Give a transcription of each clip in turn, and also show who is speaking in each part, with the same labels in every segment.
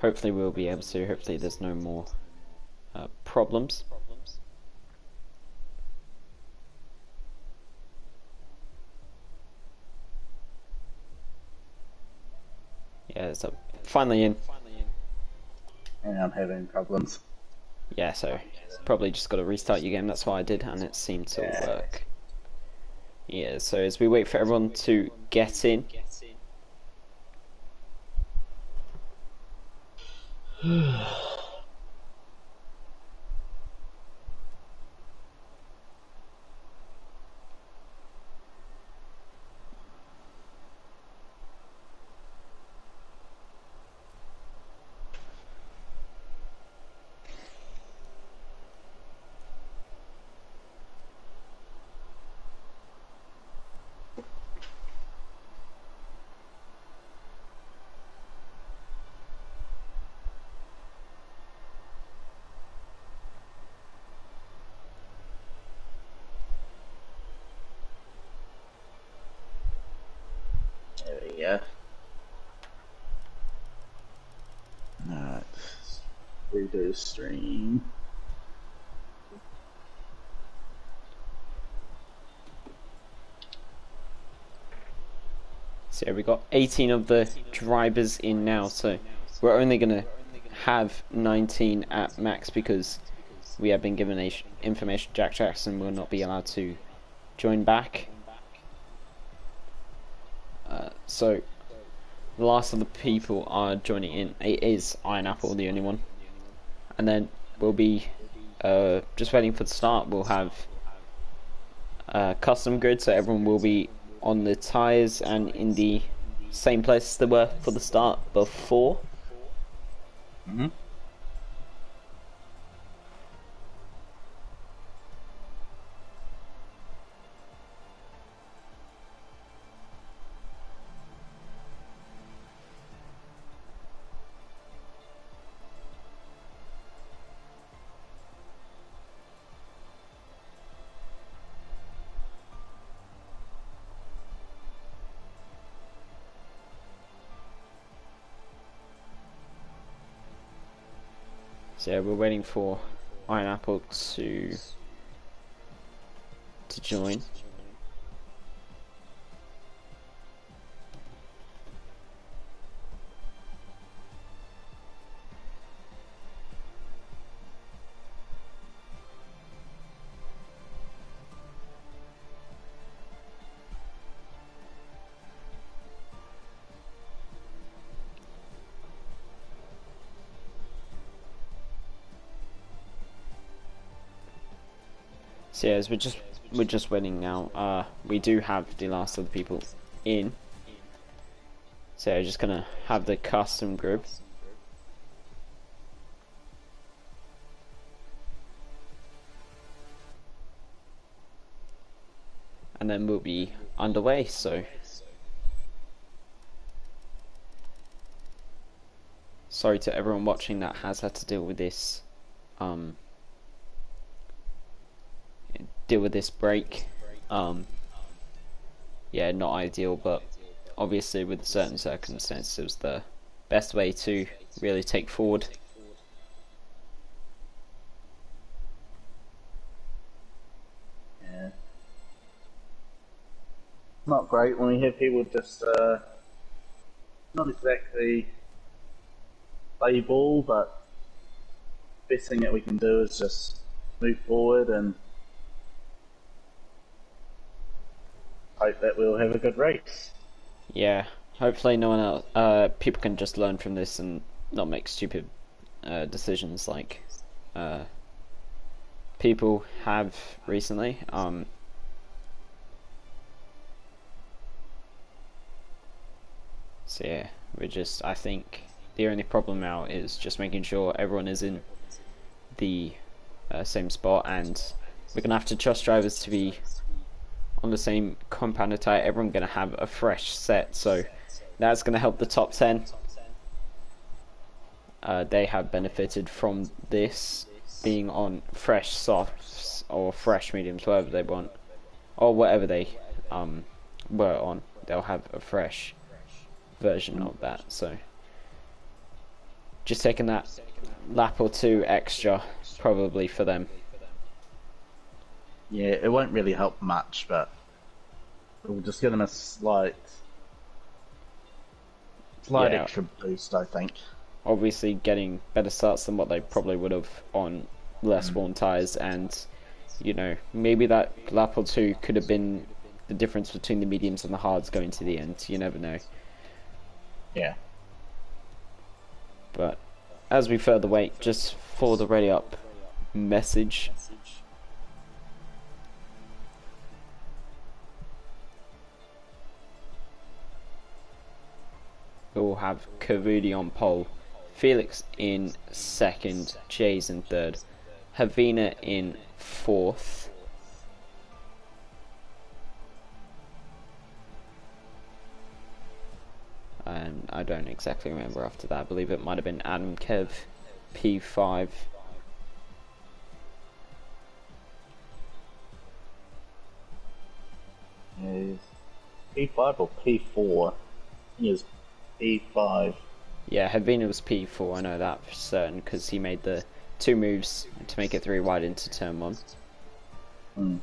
Speaker 1: hopefully we'll be able to. Hopefully there's no more problems. Yeah, so finally in.
Speaker 2: And I'm having problems.
Speaker 1: Yeah, so probably just got to restart your game. That's what I did, and it seemed to work. Yeah, so as we wait for everyone to get in.
Speaker 2: There we go. Alright. Redo stream.
Speaker 1: So we got 18 of the drivers in now, so we're only going to have 19 at max because we have been given information Jack Jackson will not be allowed to join back. So the last of the people are joining in. It is Iron Apple, the only one. And then we'll be just waiting for the start. We'll have custom grid, so everyone will be on the tyres and in the same place they were for the start before.
Speaker 2: Mm-hmm.
Speaker 1: So yeah, we're waiting for Iron Apple to join. So yeah, as we're just waiting now. We do have the last of the people in. So yeah, just gonna have the custom group. And then we'll be underway, so sorry to everyone watching that has had to deal with this break. Yeah, not ideal, but obviously with certain circumstances it was the best way to really take forward.
Speaker 2: Yeah. Not great when we have people just not exactly play ball, but best thing that we can do is just move forward and hope that we'll have a good race.
Speaker 1: Yeah, hopefully no one else, people can just learn from this and not make stupid decisions like people have recently. So yeah, I think the only problem now is just making sure everyone is in the same spot, and we're gonna have to trust drivers to be on the same compounder tyre. Everyone's gonna have a fresh set, so that's gonna help the top 10. They have benefited from this being on fresh softs or fresh mediums, whatever they want, or whatever they were on. They'll have a fresh version of that. So just taking that lap or two extra probably for them.
Speaker 2: Yeah, it won't really help much, but we'll just give them a slight
Speaker 1: Yeah,
Speaker 2: extra boost, I think.
Speaker 1: obviously getting better starts than what they probably would have on less worn tyres, and you know, maybe that lap or two could have been the difference between the mediums and the hards going to the end. You never know.
Speaker 2: Yeah.
Speaker 1: But as we further wait, just for the ready up message. We'll have Kavudi on pole, Felix in second, Jays in third, Havina in fourth. And I don't exactly remember after that. I believe it might have been Adam Kev, P5.
Speaker 2: Is P5 or P4? He is P5.
Speaker 1: Yeah, Havina was P4, I know that for certain, because he made the two moves to make it 3 wide into turn 1.
Speaker 2: Hmm.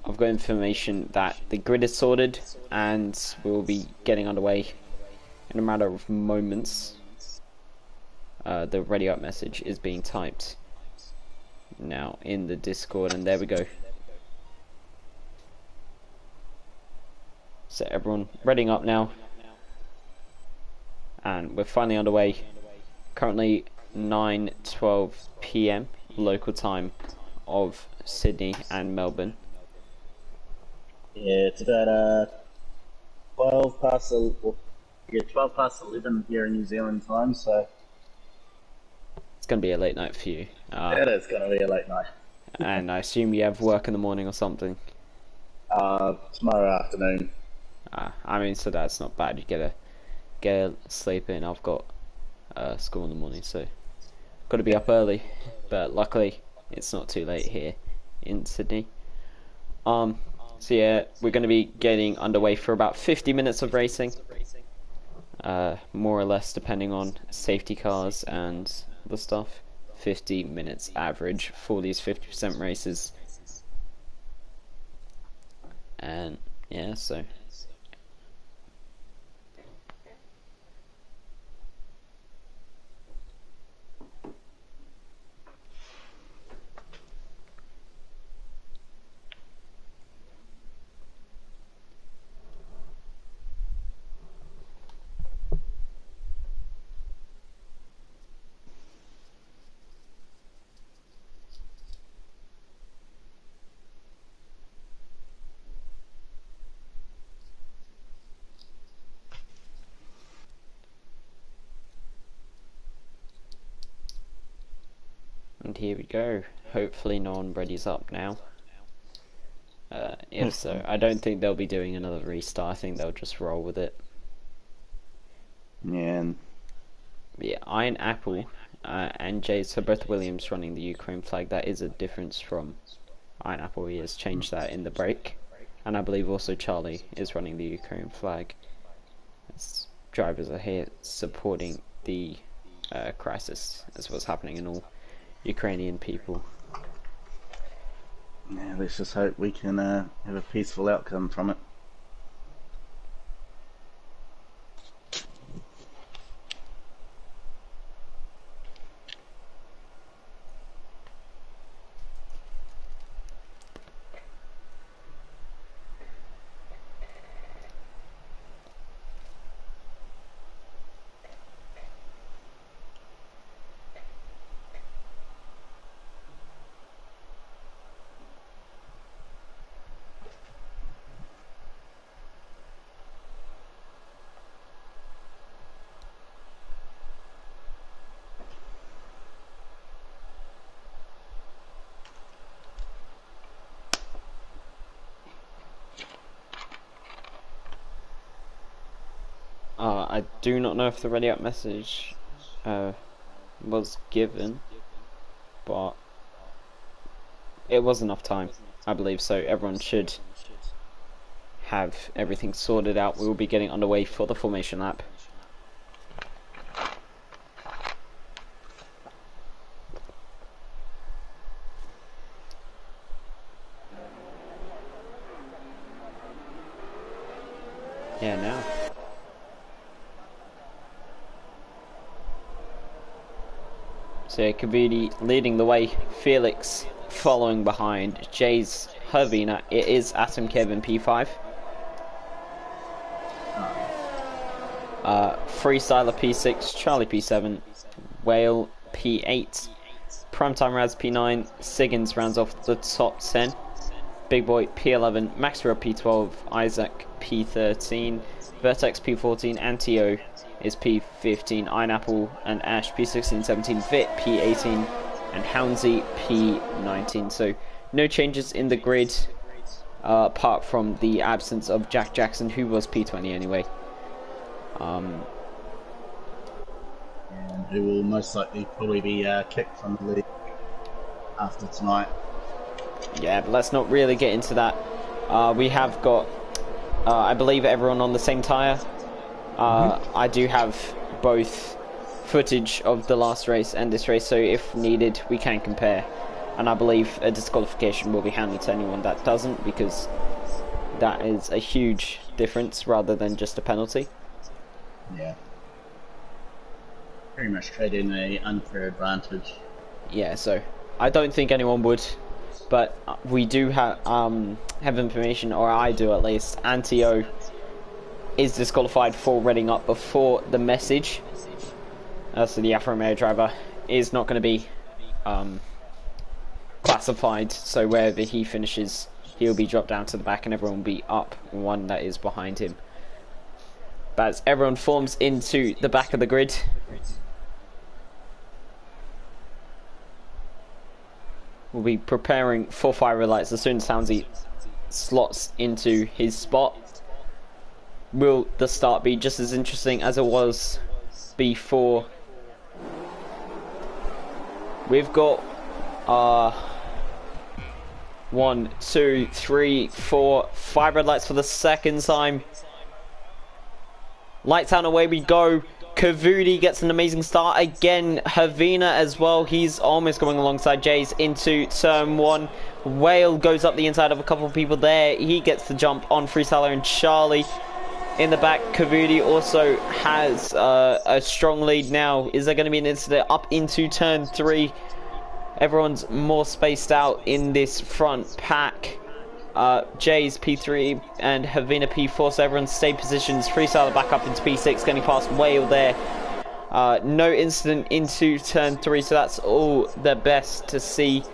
Speaker 1: I've got information that the grid is sorted and we'll be getting underway in a matter of moments. The ready up message is being typed now in the Discord, and there we go. So everyone readying up now, and we're finally underway. Currently 9:12 p.m. local time of Sydney and Melbourne.
Speaker 2: Yeah, it's about 12 past 11 here in New Zealand time, so
Speaker 1: It's going to be a late night for you.
Speaker 2: it is going to be a late night.
Speaker 1: And I assume you have work in the morning or something.
Speaker 2: Tomorrow afternoon.
Speaker 1: I mean, so that's not bad. You get a sleep in. I've got school in the morning, so got to be up early. But luckily, it's not too late here in Sydney. So yeah, we're going to be getting underway for about 50 minutes of racing, more or less, depending on safety cars and the stuff. 50 minutes average for these 50% races, and yeah, so. And here we go. Hopefully no one readies up now. If so, I don't think they'll be doing another restart. I think they'll just roll with it.
Speaker 2: Yeah.
Speaker 1: Yeah, Iron Apple and Jay, so both Williams running the Ukraine flag. That is a difference from Iron Apple. He has changed that in the break. And I believe also Charlie is running the Ukraine flag. As drivers are here supporting the crisis as what's happening in all Ukrainian people.
Speaker 2: Yeah, let's just hope we can have a peaceful outcome from it.
Speaker 1: I do not know if the ready up message was given, but it was enough time, I believe, so everyone should have everything sorted out. We will be getting underway for the formation lap. Yeah, now. So Kavudi leading the way, Felix following behind, Jay's Hervina. It is Atom Kevin P5. Freestyler P6, Charlie P7, Whale P8, Primetime Raz P9, Siggins rounds off the top 10, Big Boy P11, Maxwell P12, Isaac P13, Vertex P14, Antio is P15, Ironapple and Ash P16, 17, Vit P18, and Houndsy P19. So no changes in the grid, apart from the absence of Jack Jackson, who was P20 anyway.
Speaker 2: And who will most likely probably be kicked from the league after tonight.
Speaker 1: Yeah, but let's not really get into that. We have got, I believe, everyone on the same tyre. I do have both footage of the last race and this race, so if needed, we can compare. And I believe a disqualification will be handed to anyone that doesn't, because that is a huge difference rather than just a penalty.
Speaker 2: Yeah. Pretty much trading an unfair advantage.
Speaker 1: Yeah, so I don't think anyone would, but we do have information, or I do at least. Antio is disqualified for reading up before the message. So the Alfa Romeo driver is not going to be classified, so wherever he finishes, he'll be dropped down to the back and everyone will be up one that is behind him. But as everyone forms into the back of the grid, we'll be preparing for fire lights as soon as Houndsy slots into his spot. Will the start be just as interesting as it was before? We've got 1, 2, 3, 4, 5 red lights for the second time. Lights out, away we go. Kavudi gets an amazing start again. Havina as well. He's almost going alongside Jays into turn 1. Whale goes up the inside of a couple of people there. He gets the jump on Freestyler and Charlie. In the back, Kavudi also has a strong lead now. Is there going to be an incident up into turn 3? Everyone's more spaced out in this front pack. Jay's P3 and Havina P4, so everyone stay positions. Freestyler back up into P6, getting past Whale there. No incident into turn 3, so that's all the best to see.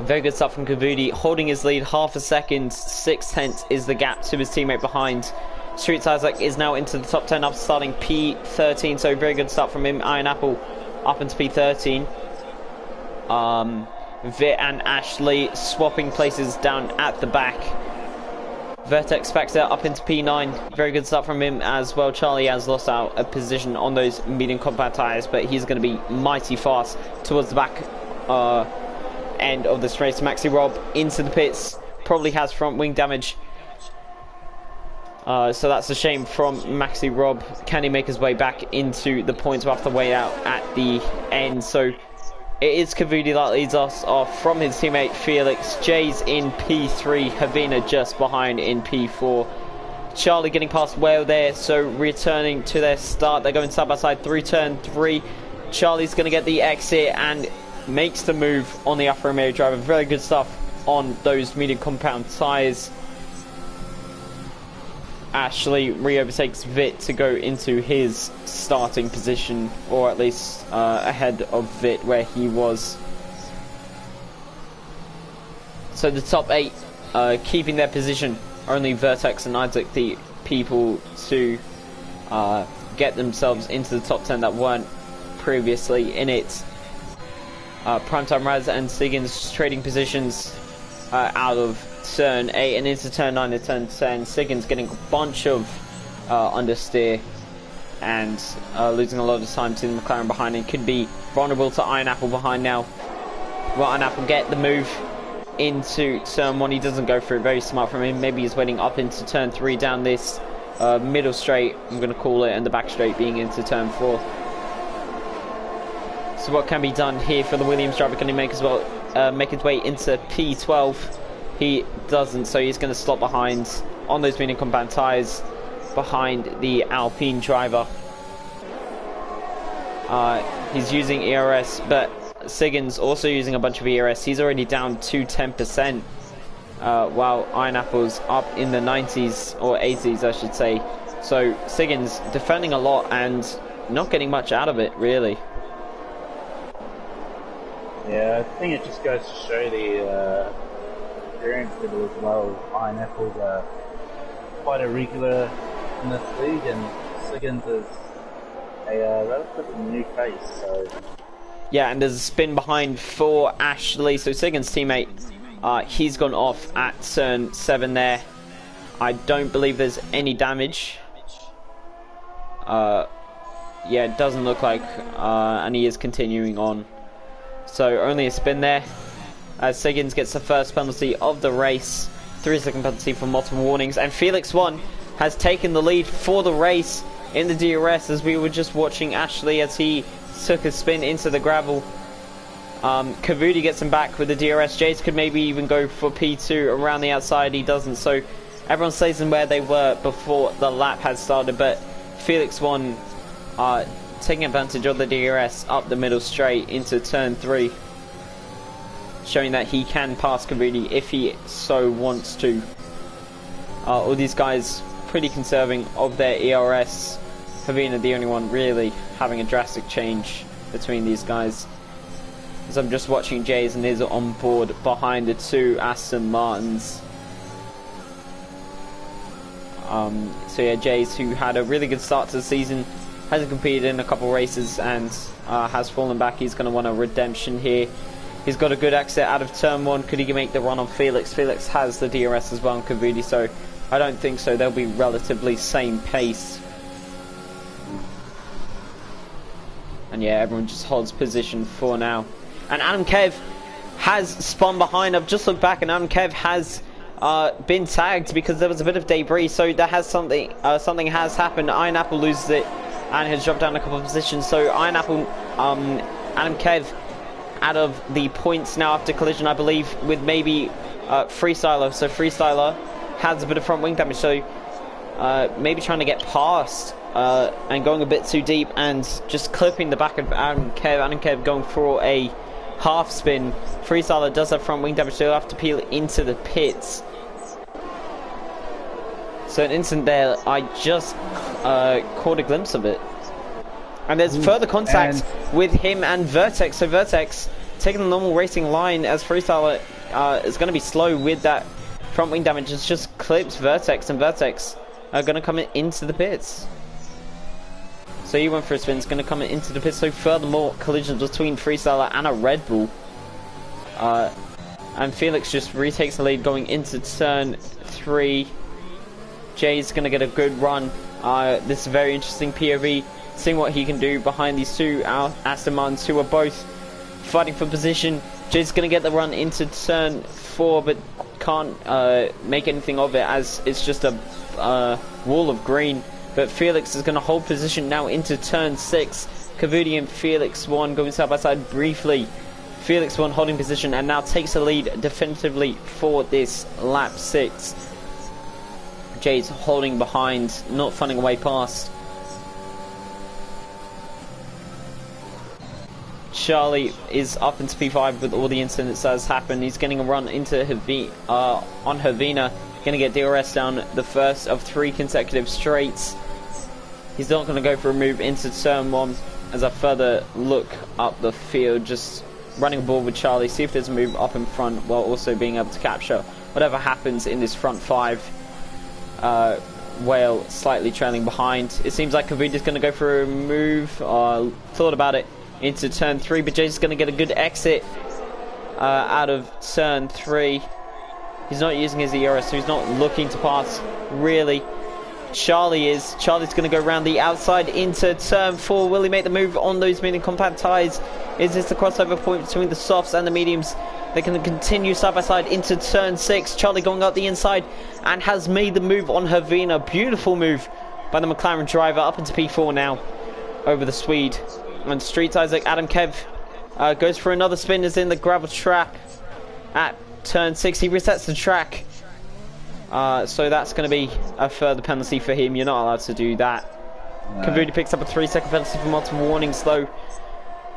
Speaker 1: Very good stuff from Kavudi, holding his lead half a second. 6/10 is the gap to his teammate behind. Streets Isaac is now into the top 10 after starting P13, so very good start from him. Iron Apple up into P13. Vit and Ashley swapping places down at the back. Vertex Spectre up into P9. Very good start from him as well. Charlie has lost out a position on those medium compact tyres, but he's going to be mighty fast towards the back end of this race. Maxi Rob into the pits. Probably has front wing damage. So that's a shame from Maxi Rob. Can he make his way back into the points after way out at the end? So it is Kavudi that leads us off from his teammate Felix. Jay's in P3, Havina just behind in P4. Charlie getting past Whale there, so returning to their start. They're going side by side through turn 3. Charlie's going to get the exit and makes the move on the Alfa Romeo driver. Very good stuff on those medium compound tyres. Ashley re-overtakes Vit to go into his starting position, or at least ahead of Vit where he was. So the top 8 keeping their position. Only Vertex and Isaac the people to get themselves into the top 10 that weren't previously in it. Primetime Raz and Siggins trading positions out of turn 8 and into turn 9 and turn 10. Siggins getting a bunch of understeer and losing a lot of time to the McLaren behind, and could be vulnerable to Iron Apple behind now. Will Iron Apple get the move into turn 1? He doesn't go for it. Very smart from him. Maybe he's waiting up into turn 3 down this middle straight, I'm going to call it, and the back straight being into turn 4. So what can be done here for the Williams driver? Can he make his way into P12? He doesn't, so he's going to stop behind on those medium compound tyres behind the Alpine driver. He's using ERS, but Siggins also using a bunch of ERS. He's already down to 10%, while Iron Apple's up in the 90s, or 80s I should say. So Siggins defending a lot and not getting much out of it, really.
Speaker 2: Yeah, I think it just goes to show the experience level as well. Iron Apple's quite a regular in this league, and Siggins is a relatively new face, so...
Speaker 1: Yeah, and there's a spin behind for Ashley, so Siggins' teammate, he's gone off at turn 7 there. I don't believe there's any damage. Yeah, it doesn't look like, and he is continuing on. So only a spin there, as Siggins gets the first penalty of the race. 3-second penalty for multiple warnings, and Felix 1 has taken the lead for the race in the DRS, as we were just watching Ashley as he took a spin into the gravel. Kavudi gets him back with the DRS. Jace could maybe even go for P2 around the outside. He doesn't, so everyone stays in where they were before the lap had started, but Felix 1 taking advantage of the DRS up the middle straight into turn 3, showing that he can pass Kavudi if he so wants to. All these guys pretty conserving of their ERS. Havina the only one really having a drastic change between these guys. As I'm just watching Jays and is on board behind the 2 Aston Martins. So yeah, Jays, who had a really good start to the season, hasn't competed in a couple races and has fallen back. He's going to want a redemption here. He's got a good exit out of turn 1. Could he make the run on Felix? Felix has the DRS as well on Kavudi, so I don't think so. They'll be relatively same pace. And yeah, everyone just holds position for now. And Adam Kev has spun behind. I've just looked back, and Adam Kev has been tagged because there was a bit of debris. So there has something has happened. Iron Apple loses it and has dropped down a couple of positions. So Iron Apple, Adam Kev out of the points now after collision, I believe, with maybe Freestyler. So Freestyler has a bit of front wing damage. So maybe trying to get past and going a bit too deep and just clipping the back of Adam Kev. Adam Kev going for a half spin. Freestyler does have front wing damage, so he'll have to peel into the pits. So an instant there, I just caught a glimpse of it. And there's further contact with him and Vertex. So Vertex taking the normal racing line, as Freestyler is going to be slow with that front wing damage. It's just clips Vertex, and Vertex are going to come into the pits. So he went for a spin, it's going to come into the pits. So furthermore, collisions between Freestyler and a Red Bull. And Felix just retakes the lead going into turn 3. Jay's going to get a good run. This is a very interesting POV, seeing what he can do behind these 2 Aston Martins who are both fighting for position. Jay's going to get the run into turn 4, but can't make anything of it, as it's just a wall of green. But Felix is going to hold position now into turn 6. Kavudi and Felix 1 going side by side briefly. Felix 1 holding position and now takes the lead definitively for this lap 6. Jay's holding behind, not finding a way past. Charlie is up into P5 with all the incidents that has happened. He's getting a run into on Havina. Going to get DRS down the first of 3 consecutive straights. He's not going to go for a move into turn 1 as I further look up the field, just running a ball with Charlie, see if there's a move up in front while also being able to capture whatever happens in this front 5. Whale slightly trailing behind. It seems like Kavidi's going to go for a move, thought about it, into turn 3, but Jay's going to get a good exit out of turn 3. He's not using his ERS, so he's not looking to pass, really. Charlie's going to go around the outside into turn 4. Will he make the move on those medium compact tyres? Is this the crossover point between the softs and the mediums? They can continue side by side into turn 6. Charlie going up the inside and has made the move on Havina. Beautiful move by the McLaren driver up into P4 now over the Swede. And Street Isaac, Adam Kev goes for another spin, is in the gravel trap at turn 6. He resets the track. So that's going to be a further penalty for him. You're not allowed to do that. No. Kavudi picks up a 3-second penalty for multiple warnings though.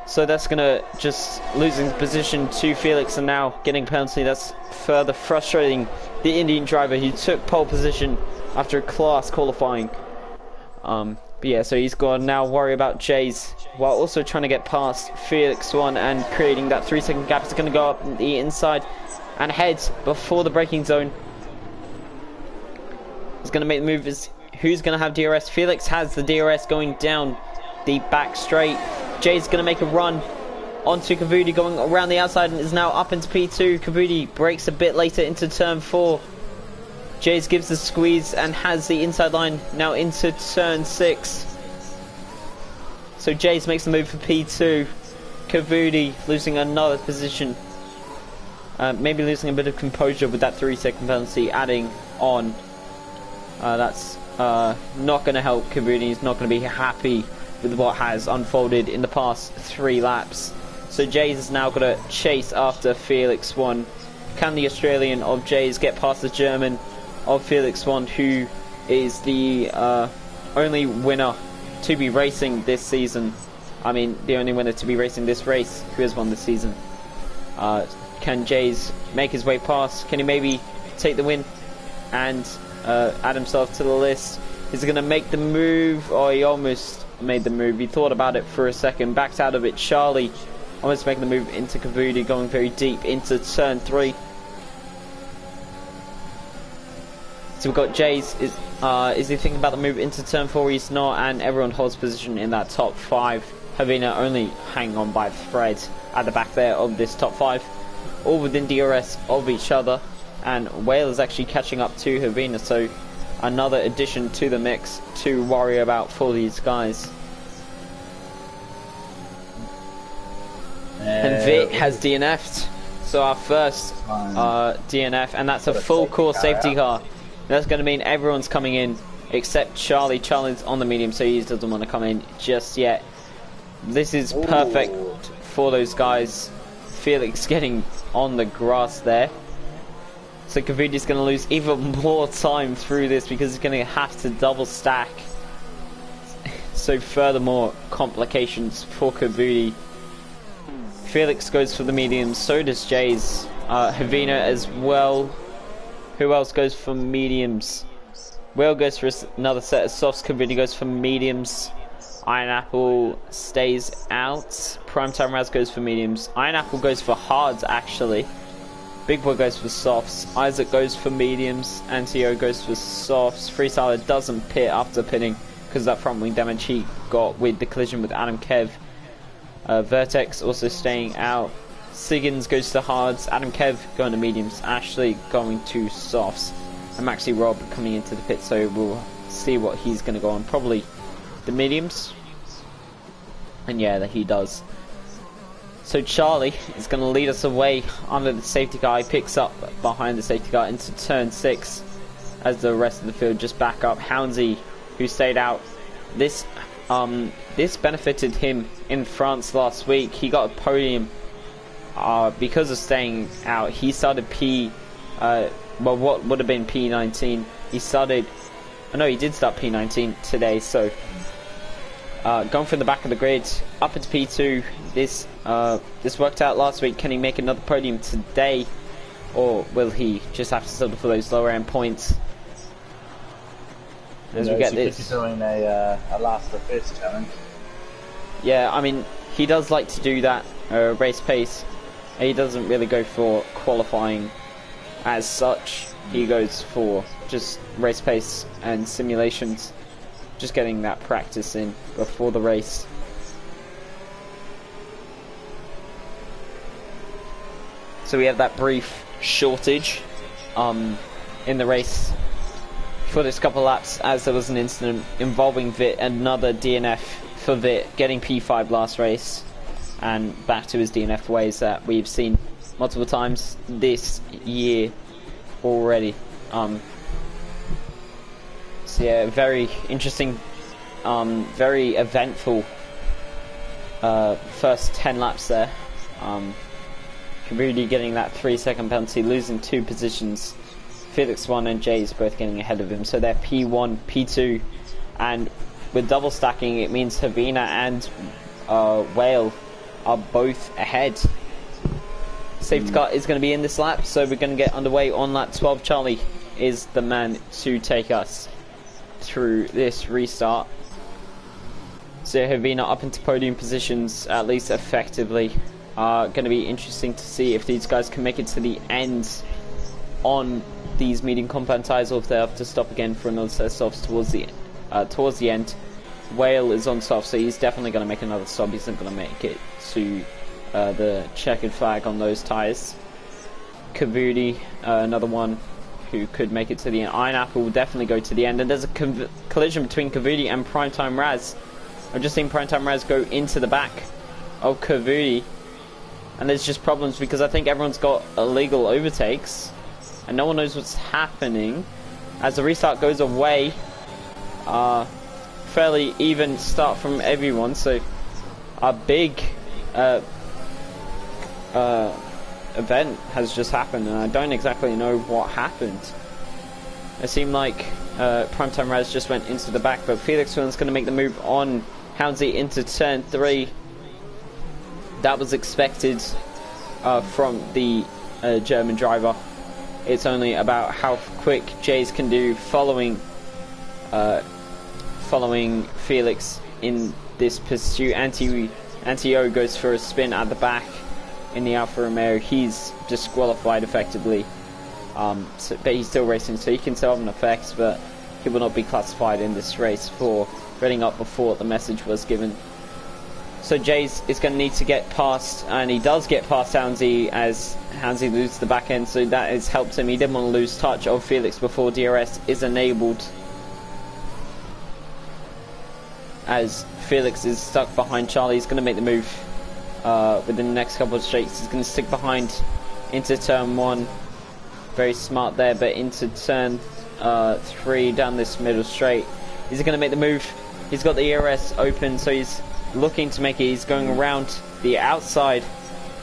Speaker 1: So that's going to just losing position to Felix and now getting a penalty. That's further frustrating the Indian driver who took pole position after a class qualifying. But yeah, so he's got to now worry about Jays while also trying to get past Felix one and creating that 3-second gap. It's going to go up the inside and head before the braking zone. He's going to make the move. Who's going to have DRS? Felix has the DRS going down the back straight. Jay's going to make a run onto Kavudi going around the outside and is now up into P2. Kavudi breaks a bit later into turn 4. Jays gives the squeeze and has the inside line now into turn 6. So Jays makes the move for P2. Kavudi losing another position. Maybe losing a bit of composure with that 3-second penalty adding on. That's not going to help Kavudi. He's not going to be happy with what has unfolded in the past 3 laps. So Jays is now going to chase after Felix one. Can the Australian of Jays get past the German of Felix one, who is the only winner to be racing this season? I mean, the only winner to be racing this race who has won this season. Can Jays make his way past? Can he maybe take the win and add himself to the list? Is he going to make the move? Oh, he almost made the move. He thought about it for a second, backed out of it. Charlie almost making the move into Kavudi, going very deep into turn 3. So we've got Jays. Is he thinking about the move into turn 4? He's not, and everyone holds position in that top 5. Havina only hanging on by a thread at the back there of this top 5, all within DRS of each other. And Whale is actually catching up to Havina, so another addition to the mix to worry about for these guys. And Vit has DNF'd, so our first DNF, and that's a full course safety car. That's going to mean everyone's coming in except Charlie. Charlie's on the medium, so he doesn't want to come in just yet. This is perfect for those guys. Felix getting on the grass there. So Kavudi's going to lose even more time through this because he's going to have to double stack. So furthermore complications for Kavudi. Felix goes for the mediums, so does Jays. Havina as well. Who else goes for mediums? Will goes for another set of softs. Kavudi goes for mediums. Iron Apple stays out. Primetime Raz goes for mediums. Iron Apple goes for hards actually. Big Boy goes for softs. Isaac goes for mediums. Antio goes for softs. Freestyler doesn't pit after pitting because of that front wing damage he got with the collision with Adam Kev. Vertex also staying out. Siggins goes to hards. Adam Kev going to mediums. Ashley going to softs. And Maxi Rob coming into the pit, so we'll see what he's going to go on. Probably the mediums. And yeah, that he does. So Charlie is going to lead us away under the safety car. He picks up behind the safety car into turn 6 as the rest of the field just back up. Houndsy, who stayed out, this benefited him in France last week. He got a podium because of staying out. He started well, what would have been P19. He started, no, he did start P19 today. So going from the back of the grid up into P2. This worked out last week. Can he make another podium today, or will he just have to settle for those lower end points? As we get this,
Speaker 2: doing a last or first challenge.
Speaker 1: Yeah, I mean he does like to do that race pace. He doesn't really go for qualifying as such. He goes for just race pace and simulations, just getting that practice in before the race. So we have that brief shortage in the race. for this couple of laps, as there was an incident involving Vit, another DNF for Vit, getting P5 last race, and back to his DNF ways that we've seen multiple times this year already. So yeah, very interesting, very eventful first 10 laps there. Really getting that 3-second penalty, losing 2 positions. Felix 1 and Jay's both getting ahead of him, so they're P1, P2, and with double stacking it means Havina and Whale are both ahead. Safety car is going to be in this lap, so we're going to get underway on lap 12. Charlie is the man to take us through this restart. So Havina up into podium positions, at least effectively. Going to be interesting to see if these guys can make it to the end on these medium compound tyres, or if they have to stop again for another set of stops towards the end. Whale is on soft, so he's definitely going to make another stop. He's not going to make it to the checkered flag on those tyres. Kavudi, another one who could make it to the end. Iron Apple will definitely go to the end, and there's a collision between Kavudi and Primetime Raz. I've just seen Primetime Raz go into the back of Kavudi, and there's just problems because I think everyone's got illegal overtakes and no one knows what's happening. As the restart goes away, fairly even start from everyone, so a big event has just happened, and I don't exactly know what happened. It seemed like Primetime Raz just went into the back, but Felix was going to make the move on Houndsy into turn 3. That was expected from the German driver. It's only about how quick Jays can do following Felix in this pursuit. Anti-O goes for a spin at the back in the Alfa Romeo. He's disqualified effectively, but he's still racing, so he can still have an effect, but he will not be classified in this race for running up before the message was given. So Jays is going to need to get past, and he does get past Houndsy as Houndsy loses the back end, so that has helped him. He didn't want to lose touch of Felix before DRS is enabled, as Felix is stuck behind Charlie. He's going to make the move within the next couple of straights. He's going to stick behind into turn 1. Very smart there, but into turn 3 down this middle straight. He's going to make the move. He's got the ERS open, so he's looking to make it. He's going around the outside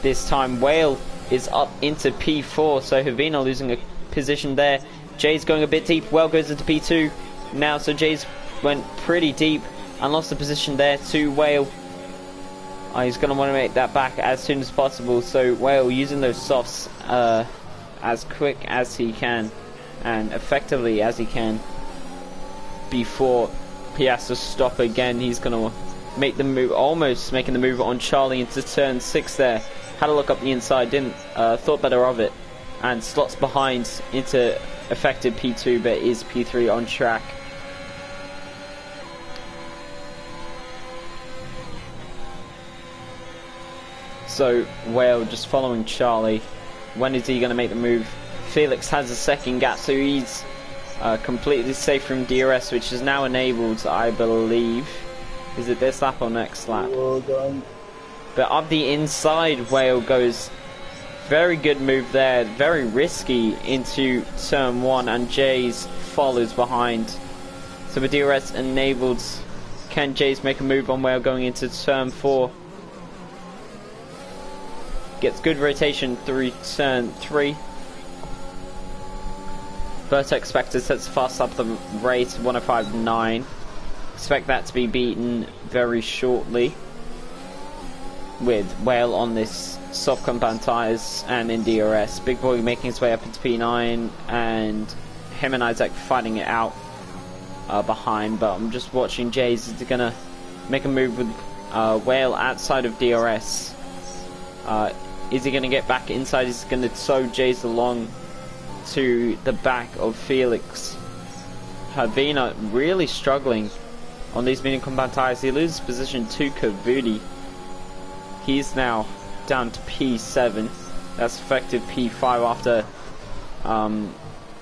Speaker 1: this time. Whale is up into P4, so Havina losing a position there. Jay's going a bit deep. Whale goes into P2 now, so Jay's went pretty deep and lost the position there to Whale. He's going to want to make that back as soon as possible, so Whale using those softs as quick as he can and effectively as he can before he has to stop again. He's going to make the move, almost making the move on Charlie into turn 6 there. Had a look up the inside, didn't thought better of it, and slots behind into effective P2, but is P3 on track. So Whale just following Charlie. When is he going to make the move? Felix has a second gap, so he's completely safe from DRS, which is now enabled, I believe. Is it this lap or next lap? But up the inside, Whale goes. Very good move there. Very risky into turn 1, and Jays follows behind. So with DRS enabled, can Jays make a move on Whale going into turn 4? Gets good rotation through turn 3. Vertex Spectre sets fast up the rate 105.9. Expect that to be beaten very shortly, with Whale on this soft compound tyres and in DRS. Big Boy making his way up into P9, and him and Isaac fighting it out behind. But I'm just watching Jays. Is going to make a move with Whale outside of DRS. Is he going to get back inside? He's going to tow Jays along to the back of Felix. Havina really struggling on these medium compound tyres. He loses position to Kavudi. He's now down to P7. That's effective P5 after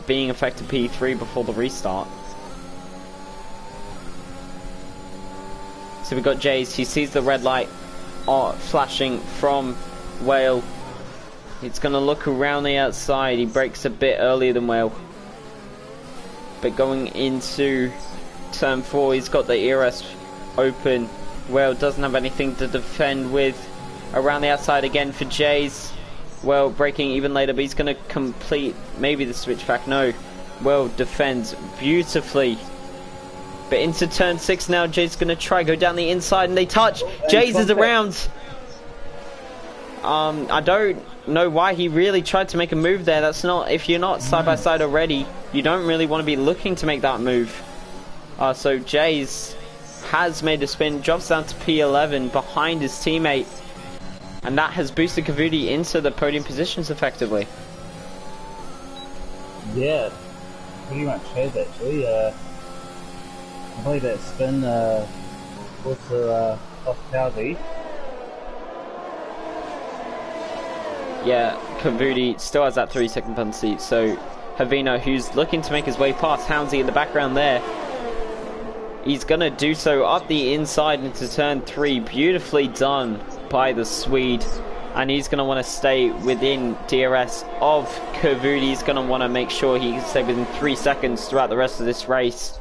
Speaker 1: being effective P3 before the restart. So we've got Jays. He sees the red light flashing from Whale. He's going to look around the outside. He brakes a bit earlier than Whale. But going into turn 4, he's got the ERS open. Whale doesn't have anything to defend with. Around the outside again for Jays. Well, braking even later, but he's going to complete maybe the switchback. No, Well defends beautifully. But into turn 6 now, Jay's going to try go down the inside and they touch. Jay's is around. I don't know why he really tried to make a move there. That's not, if you're not side by side already, you don't really want to be looking to make that move. So Jay's has made a spin, drops down to P11 behind his teammate. And that has boosted Kavudi into the podium positions effectively.
Speaker 2: Yeah, pretty much has actually. I believe that spin also off Calvi.
Speaker 1: Yeah, Kavudi still has that 3-second penalty, so Havino, who's looking to make his way past Houndsy in the background there, he's going to do so up the inside into turn 3. Beautifully done by the Swede. And he's going to want to stay within DRS of Kavudi. He's going to want to make sure he can stay within 3 seconds throughout the rest of this race.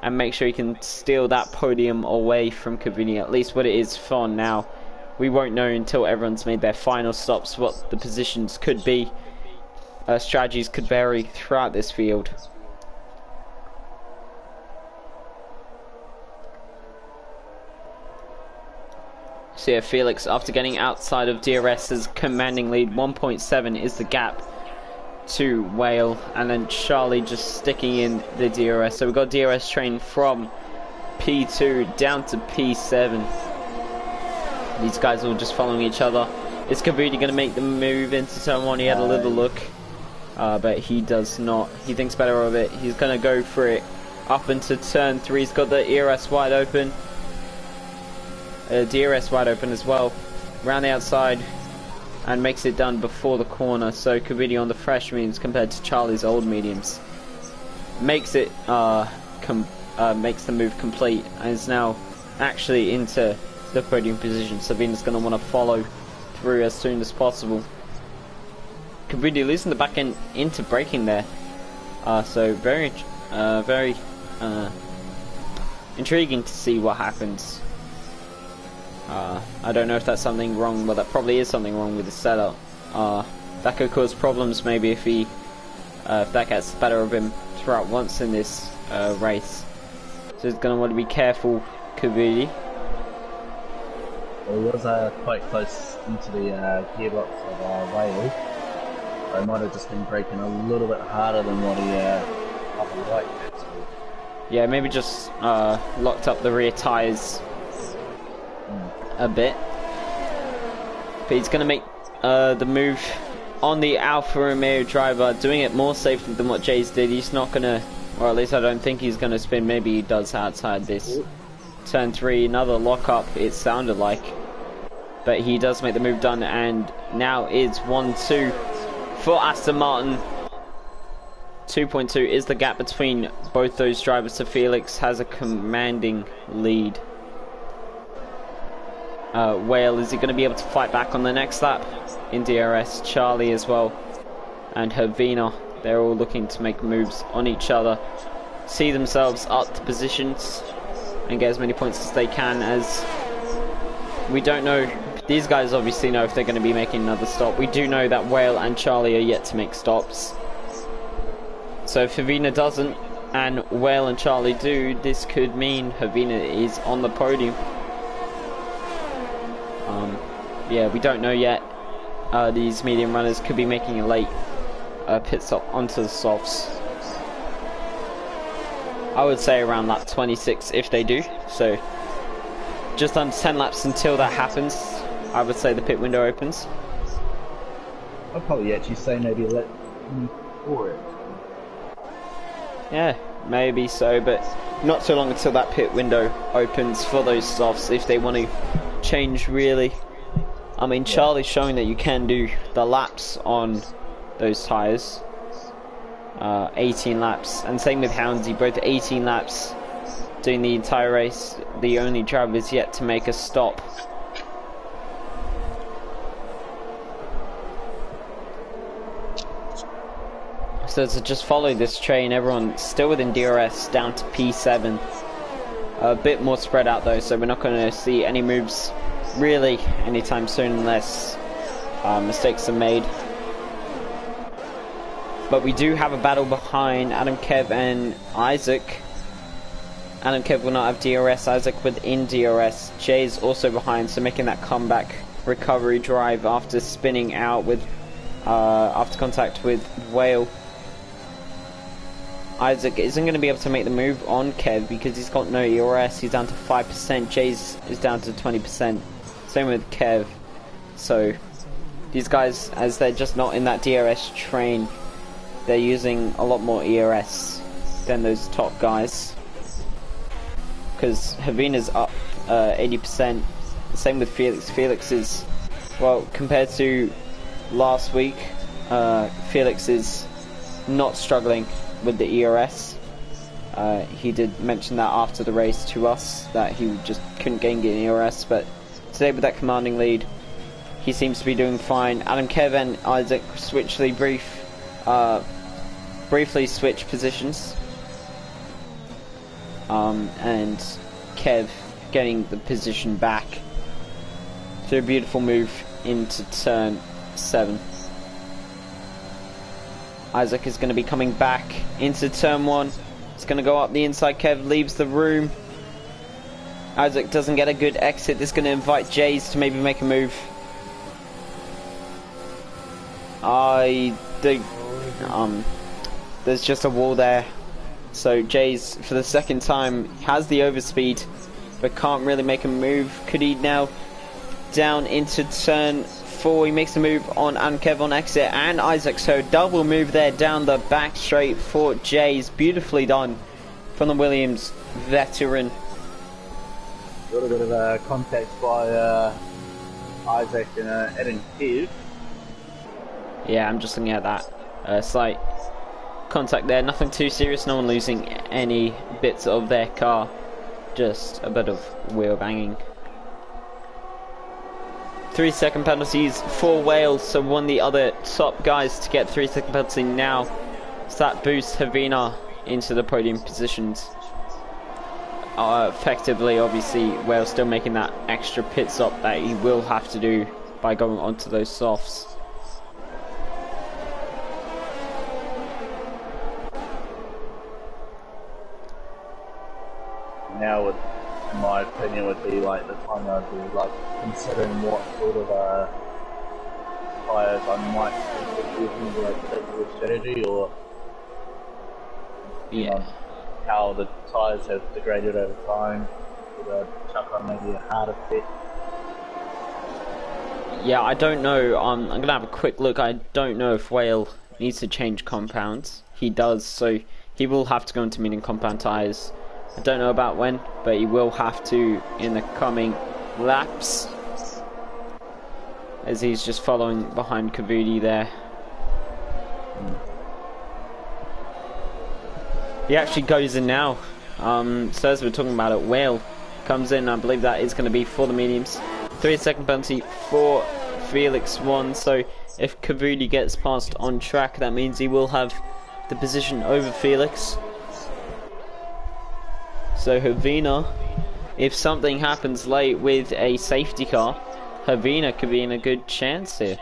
Speaker 1: And make sure he can steal that podium away from Kavudi, at least what it is for now. We won't know until everyone's made their final stops what the positions could be. Strategies could vary throughout this field. So yeah, Felix, after getting outside of DRS's commanding lead, 1.7 is the gap to Whale, and then Charlie just sticking in the DRS. So we've got DRS train from P2 down to P7. These guys all just following each other. Is Kavudi going to make the move into turn 1? He had a little look, but he does not. He thinks better of it. He's going to go for it up into turn 3. He's got the ERS wide open. DRS wide open as well. Round the outside. And makes it done before the corner. So Kavudi on the fresh mediums compared to Charlie's old mediums. Makes it, makes the move complete. And is now actually into the podium position. Sabina's going to want to follow through as soon as possible. Kavudi losing the back end into braking there. So very intriguing to see what happens. I don't know if that's something wrong. Well, that probably is something wrong with the setup. That could cause problems maybe if he, if that gets the better of him throughout once in this race. So he's going to want to be careful, Kavudi.
Speaker 2: Well, he was quite close into the gearbox of Whale. I might have just been braking a little bit harder than what he probably liked actually.
Speaker 1: Yeah, maybe just locked up the rear tyres a bit. But he's going to make the move on the Alfa Romeo driver, doing it more safely than what Jay's did. He's not going to, or at least I don't think he's going to spin. Maybe he does outside this. Turn 3, another lockup, it sounded like. But he does make the move done, and now is 1-2 for Aston Martin. 2.2 is the gap between both those drivers, so Felix has a commanding lead. Whale, is he going to be able to fight back on the next lap in DRS? Charlie as well, and Havina, they're all looking to make moves on each other, see themselves up to positions and get as many points as they can, as we don't know. These guys obviously know if they're going to be making another stop. We do know that Whale and Charlie are yet to make stops. So if Havina doesn't and Whale and Charlie do, this could mean Havina is on the podium. Yeah, we don't know yet. These medium runners could be making a late pit stop onto the softs. I would say around lap 26 if they do. So just under 10 laps until that happens, I would say the pit window opens.
Speaker 2: I'd probably actually say maybe let for it.
Speaker 1: Yeah, maybe so, but not so long until that pit window opens for those softs if they want to change really. I mean, Charlie's showing that you can do the laps on those tyres. 18 laps, and same with Houndsy, both 18 laps doing the entire race. The only driver is yet to make a stop. So to just follow this train, everyone still within DRS down to P7. A bit more spread out though, so we're not going to see any moves really anytime soon unless mistakes are made. But we do have a battle behind Adam, Kev and Isaac. Adam, Kev will not have DRS, Isaac within DRS. Jay's also behind, so making that comeback recovery drive after spinning out with after contact with Whale. Isaac isn't going to be able to make the move on Kev because he's got no ERS. He's down to 5%. Jay's is down to 20%. Same with Kev. So these guys, as they're just not in that DRS train, they're using a lot more ERS than those top guys. Because Havina's up 80%. Same with Felix. Felix is, well, compared to last week, Felix is not struggling with the ERS. He did mention that after the race to us, that he just couldn't gain ERS, but today with that commanding lead, he seems to be doing fine. Adam, Kev and Isaac briefly switch positions. And Kev getting the position back through a beautiful move into turn 7. Isaac is going to be coming back into turn 1. It's going to go up the inside. Kev leaves the room. Isaac doesn't get a good exit. This is going to invite Jays to maybe make a move. There's just a wall there. So Jays, for the second time, has the overspeed, but can't really make a move. Could he now down into turn 4? He makes a move on and Kev on exit, and Isaac, so double move there down the back straight for Jays. Beautifully done from the Williams veteran.
Speaker 2: A little bit of contact by Isaac and Adam Kev.
Speaker 1: Yeah, I'm just looking at that. Slight contact there, nothing too serious, no one losing any bits of their car, just a bit of wheel banging. 3-second penalties for Wales, so one of the other top guys to get 3-second penalty now. So that boosts Havina into the podium positions. Effectively, obviously, Wales still making that extra pit stop that he will have to do by going onto those softs.
Speaker 2: Now, in my opinion, would be like the time I'd be like considering what sort of tyres I might be using, like particular strategy, or
Speaker 1: yeah,
Speaker 2: how the tyres have degraded over time. Would I chuck on maybe a harder fit?
Speaker 1: Yeah, I don't know. I'm gonna have a quick look. I don't know if Whale needs to change compounds. He does, so he will have to go into medium compound tyres. I don't know about when, but he will have to in the coming laps, as he's just following behind Kavudi there. He actually goes in now. So as we're talking about it, Whale comes in. I believe that is going to be for the mediums. 3-second penalty for Felix 1. So if Kavudi gets past on track, that means he will have the position over Felix. So Havina, if something happens late with a safety car, Havina could be in a good chance here.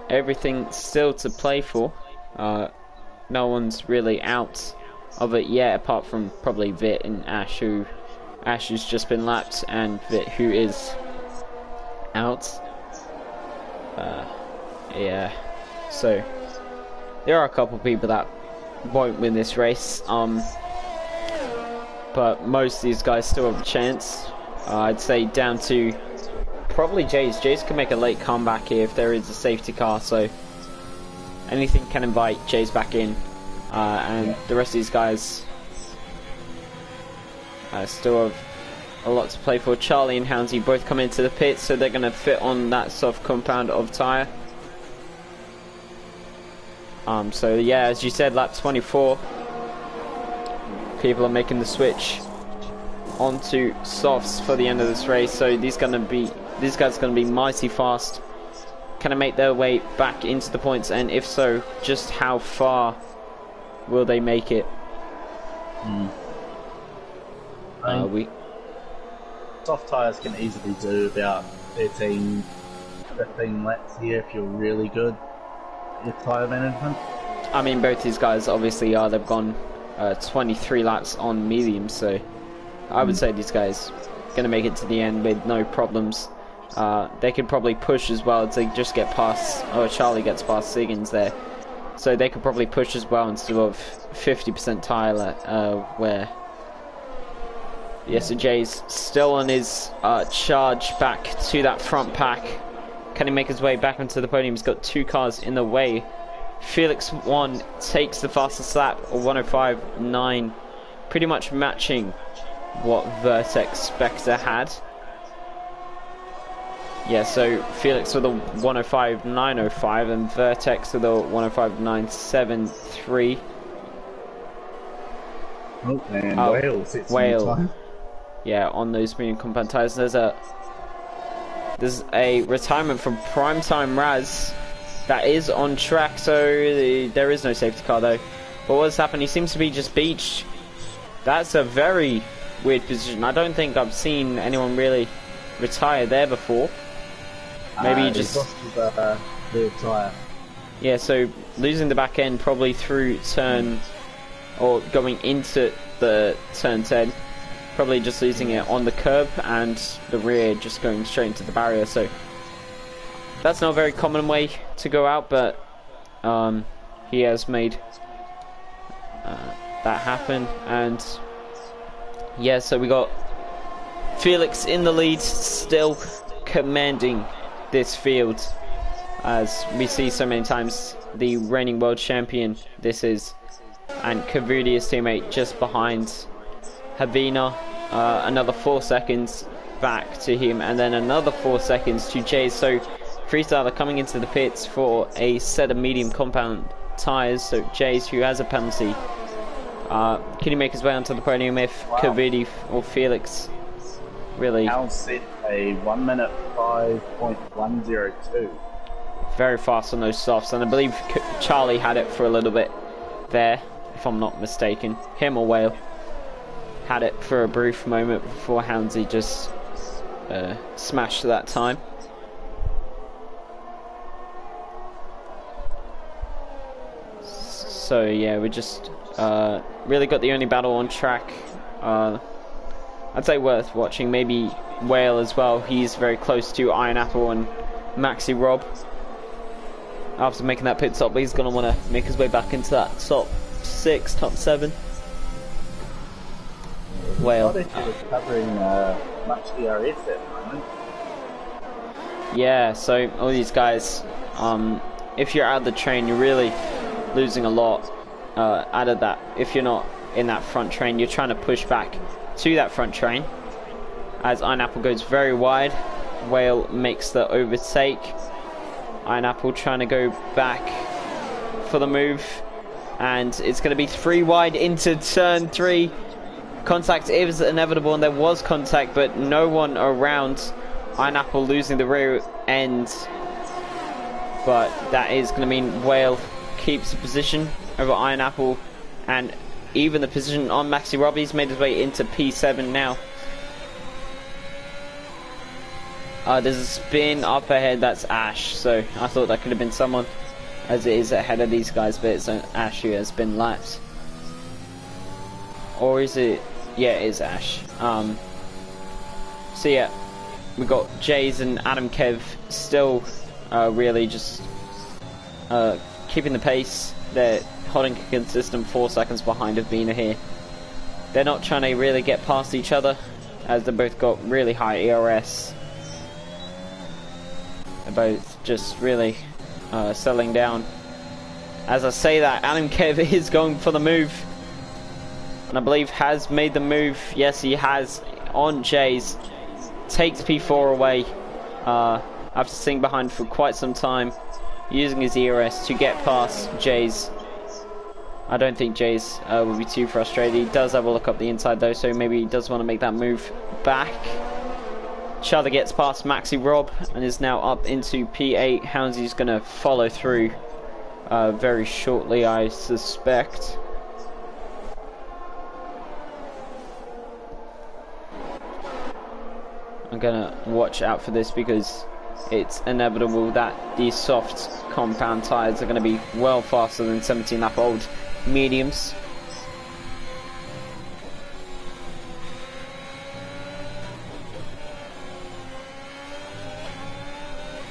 Speaker 1: Everything still to play for. No one's really out of it yet, apart from probably Vit and Ash, who's just been lapped, and Vit, who is out. Yeah, so there are a couple people that won't win this race, but most of these guys still have a chance. I'd say down to probably Jays. Jays can make a late comeback here if there is a safety car, so anything can invite Jays back in, and the rest of these guys still have a lot to play for. Charlie and Houndsy both come into the pits, so they're going to fit on that soft compound of tyre. So yeah, as you said, lap 24. People are making the switch onto softs for the end of this race. So these guys are gonna be mighty fast. Can they make their way back into the points? And if so, just how far will they make it?
Speaker 2: Soft tyres can easily do about 13, 15 laps here if you're really good at your tyre management.
Speaker 1: I mean, both these guys obviously are. They've gone 23 laps on medium, so I would say these guys are going to make it to the end with no problems. They could probably push as well to just get past. Oh, Charlie gets past Siggins there, so they could probably push as well instead of 50% tyre where. Yeah, so Jay's still on his charge back to that front pack. Can he make his way back onto the podium? He's got 2 cars in the way. Felix 1 takes the fastest lap, a 105.9, pretty much matching what Vertex Spectre had. Yeah, so Felix with a 105.905 and Vertex with a 105.973.
Speaker 2: Oh, and Wales hits
Speaker 1: Whale. Yeah, on those medium compound tyres. There's a retirement from Primetime Raz that is on track, so there is no safety car though. But what's happened? He seems to be just beached. That's a very weird position. I don't think I've seen anyone really retire there before. Maybe he just
Speaker 2: lost his rear tyre.
Speaker 1: Yeah, so losing the back end probably through turn or going into the turn 10. Probably just losing it on the curb and the rear just going straight into the barrier. So that's not a very common way to go out, but he has made that happen. And yeah, so we got Felix in the lead, still commanding this field, as we see so many times. The reigning world champion this is, and Kavudi, his teammate, just behind Havina. Another 4 seconds back to him, and then another 4 seconds to Jay. So Freestyler coming into the pits for a set of medium compound tyres. So Jays, who has a penalty, can he make his way onto the podium if Kavudi or Felix really?
Speaker 2: Al set a 1 minute 5.102.
Speaker 1: Very fast on those softs, and I believe Charlie had it for a little bit there, if I'm not mistaken. Him or Whale had it for a brief moment before Houndsy just smashed that time. So yeah, we just really got the only battle on track. I'd say worth watching. Maybe Whale as well. He's very close to Iron Apple and Maxi Rob. After making that pit stop, he's going to want to make his way back into that top 6, top 7. Whale.
Speaker 2: Covering much DRS at the moment.
Speaker 1: Yeah, so all these guys, if you're out of the train, you're really losing a lot out of that. If you're not in that front train, you're trying to push back to that front train. As Iron Apple goes very wide, Whale makes the overtake. Iron Apple trying to go back for the move, and it's going to be 3 wide into turn 3. Contact is inevitable, and there was contact, but no one around. Iron Apple losing the rear end, but that is going to mean Whale keeps the position over Iron Apple, and even the position on Maxi Robbie's made his way into P7 now. There's a spin up ahead, that's Ash, so I thought that could have been someone, as it is ahead of these guys, but it's Ash who has been lapped. Or is it? Yeah, it is Ash. So yeah, we got Jays and Adam Kev still really just keeping the pace. They're holding a consistent 4 seconds behind Avina here. They're not trying to really get past each other, as they both got really high ERS. They're both just really settling down. As I say that, Adam Kev is going for the move, and I believe has made the move. Yes, he has on Jays. Takes P4 away after sitting behind for quite some time. using his ERS to get past Jays. I don't think Jays will be too frustrated. He does have a look up the inside though, so maybe he does want to make that move back. Charlie gets past Maxi Rob and is now up into P8. Houndsy's going to follow through very shortly, I suspect. I'm going to watch out for this because it's inevitable that these soft compound tyres are going to be well faster than 17 lap old mediums.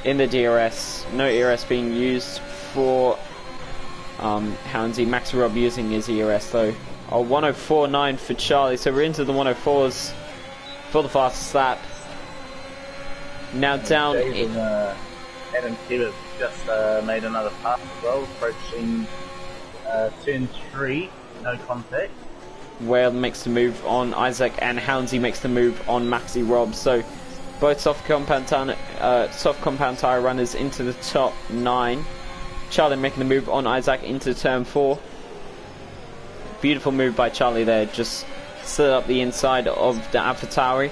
Speaker 1: In the DRS, no ERS being used for Houndsy. Maxi Rob using his ERS though. Oh, 104.9 for Charlie, so we're into the 104s for the fastest lap. Now down in...
Speaker 2: Adam Kidd have just made another pass as well, approaching turn 3, no contact.
Speaker 1: Whale makes the move on Isaac and Houndsy makes the move on Maxi Rob, so both soft compound tyre runners into the top 9. Charlie making the move on Isaac into turn 4. Beautiful move by Charlie there, just slid up the inside of the AlphaTauri